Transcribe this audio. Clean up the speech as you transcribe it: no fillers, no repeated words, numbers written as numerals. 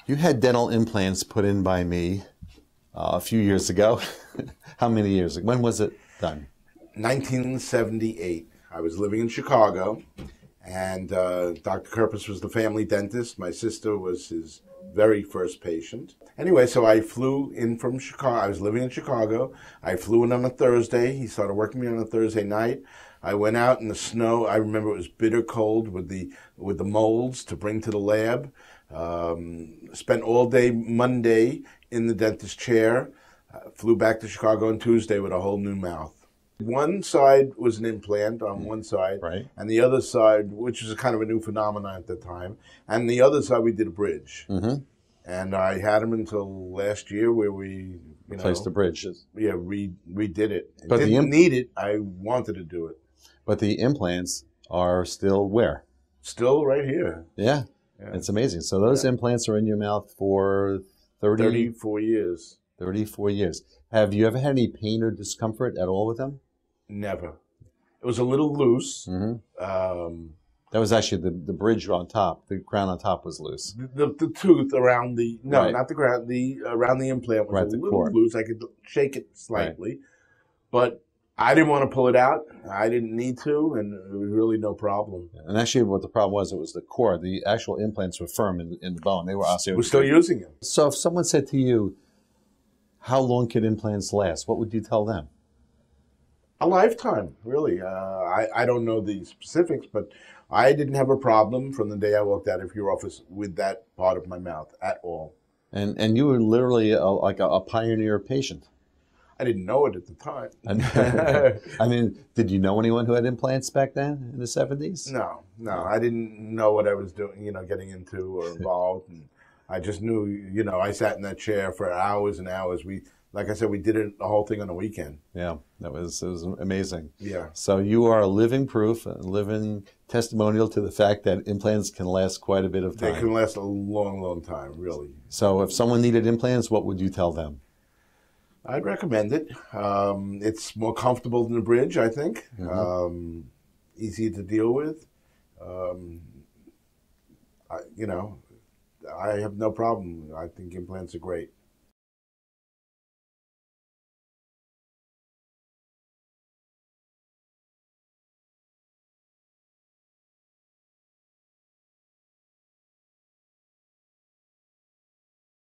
You had dental implants put in by me a few years ago. How many years ago? When was it done? 1978. I was living in Chicago, and Dr. Kurpis was the family dentist. My sister was his very first patient. Anyway, so I flew in from Chicago. I was living in Chicago. I flew in on a Thursday. He started working me on a Thursday night. I went out in the snow. I remember it was bitter cold with the molds to bring to the lab. Spent all day Monday in the dentist chair. Flew back to Chicago on Tuesday with a whole new mouth. One side was an implant on one side, right, and the other side, which was a kind of a new phenomenon at the time, and the other side we did a bridge. Mm-hmm. And I had them until last year where we, placed the bridge. Yeah, redid it. But didn't need it. I wanted to do it. But the implants are still where? Still right here. Yeah. It's amazing. So those implants are in your mouth for 34 years. 34 years. Have you ever had any pain or discomfort at all with them? Never. It was a little loose. Mm-hmm. That was actually the bridge on top. The crown on top was loose. The tooth around the, no, right. not the crown, around the implant was a little loose. I could shake it slightly. Right. But I didn't want to pull it out. I didn't need to, and it was really no problem. And actually what the problem was, it was the core. The actual implants were firm in the bone. They were osteointegral. We're still using them. So if someone said to you, how long can implants last? What would you tell them? A lifetime, really. I don't know the specifics, but I didn't have a problem from the day I walked out of your office with that part of my mouth at all. And you were literally like a pioneer patient. I didn't know it at the time. I mean, did you know anyone who had implants back then in the 70s? No. I didn't know what I was doing, getting into or involved. And I just knew, I sat in that chair for hours and hours. Like I said, we did it the whole thing on a weekend. Yeah, it was amazing. Yeah. So you are a living proof, a living testimonial to the fact that implants can last quite a bit of time. They can last a long, long time, really. So if someone needed implants, what would you tell them? I'd recommend it. It's more comfortable than the bridge, I think. Mm-hmm. Easy to deal with. I have no problem. I think implants are great.